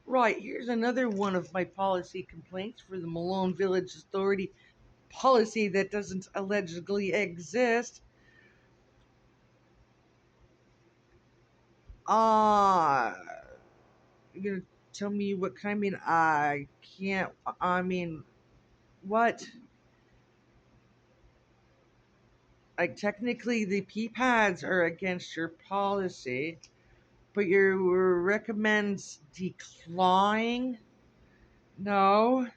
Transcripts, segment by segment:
Right, here's another one of my policy complaints for the Malone Village Authority policy that doesn't allegedly exist. Uh, you're gonna tell me what kind? I mean, I can't. I mean, what? Like, technically, the P pads are against your policy, but your recommends decline? No.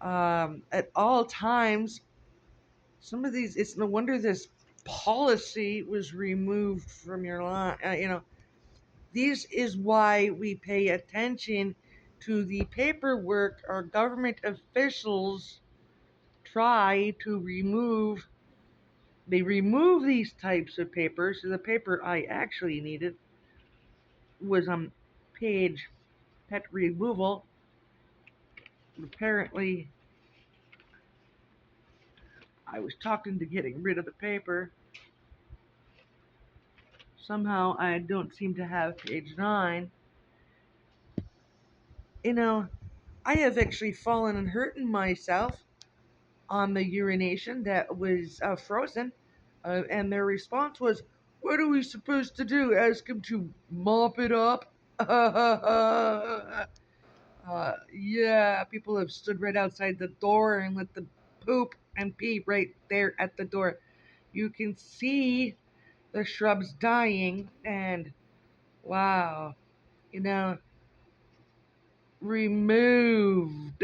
At all times, some of these, it's no wonder this policy was removed from your line. This is why we pay attention to the paperwork our government officials try to remove. They remove these types of papers. So the paper I actually needed was on page pet removal. Apparently, I was talking to getting rid of the paper. Somehow, I don't seem to have page 9. You know, I have actually fallen and hurting myself on the urination that was frozen, and their response was, "What are we supposed to do? Ask him to mop it up?" Yeah, people have stood right outside the door and let the poop and pee right there at the door. You can see the shrubs dying, and wow, you know, removed.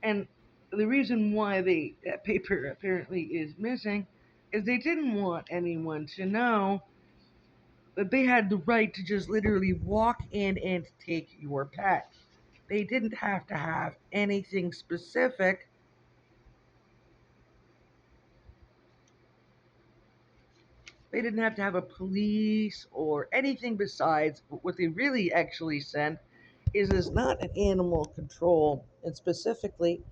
And the reason why that paper apparently is missing is they didn't want anyone to know that they had the right to just literally walk in and take your pet. They didn't have to have anything specific. They didn't have to have a police or anything besides. What they really actually sent is not an animal control, and specifically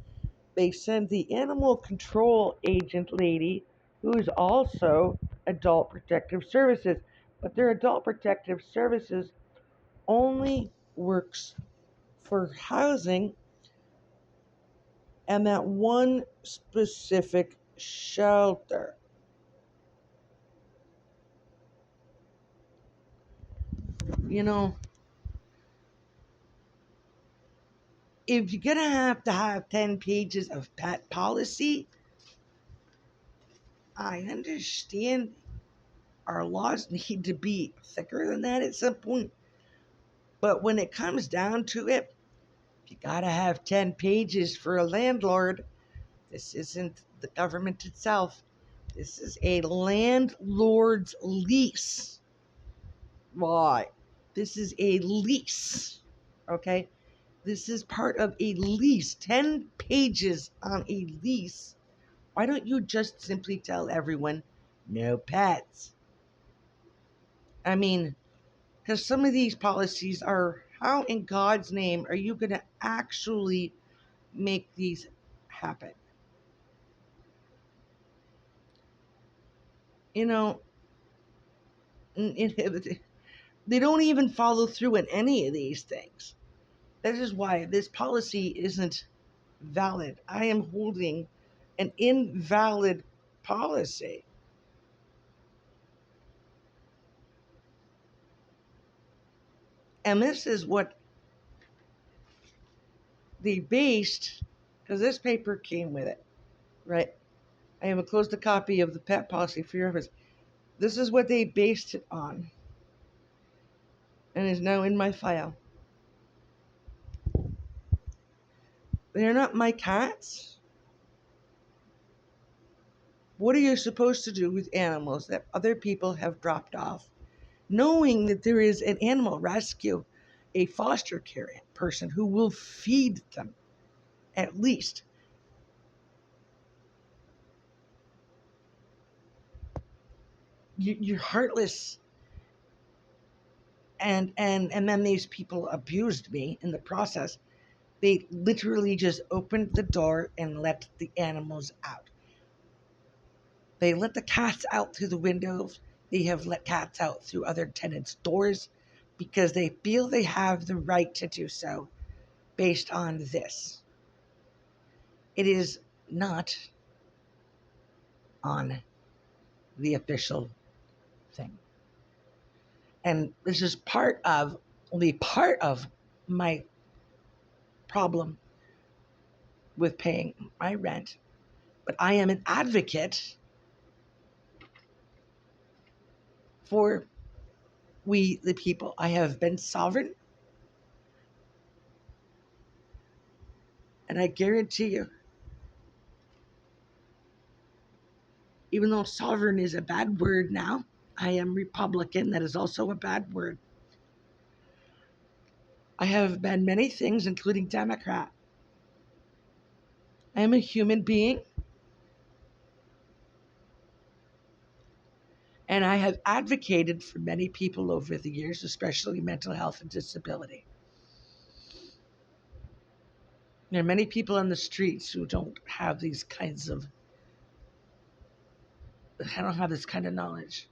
they send the animal control agent lady, who is also adult protective services, but their adult protective services only works for housing and that one specific shelter. You know, if you're gonna have to have 10 pages of pet policy, I understand our laws need to be thicker than that at some point. But when it comes down to it, you gotta have 10 pages for a landlord. This isn't the government itself. This is a landlord's lease. Why? This is a lease. Okay? This is part of a lease. 10 pages on a lease. Why don't you just simply tell everyone no pets? I mean, because some of these policies are, how in God's name are you going to actually make these happen? You know, they don't even follow through in any of these things. That is why this policy isn't valid. I am holding an invalid policy. And this is what they based, because this paper came with it, right? I have enclosed a copy of the pet policy for your reference. This is what they based it on and is now in my file. They're not my cats. What are you supposed to do with animals that other people have dropped off? Knowing that there is an animal rescue, a foster care person who will feed them, at least. You're heartless. And then these people abused me in the process. They literally just opened the door and let the animals out. They let the cats out through the windows. They have let cats out through other tenants' doors. because they feel they have the right to do so based on this. It is not on the official thing. And this is only part of my problem with paying my rent. But I am an advocate for we, the people. I have been sovereign, and I guarantee you, even though sovereign is a bad word now, I am Republican. That is also a bad word. I have been many things, including Democrat. I am a human being, and I have advocated for many people over the years, especially mental health and disability. There are many people on the streets who don't have these kinds of, I don't have this kind of knowledge.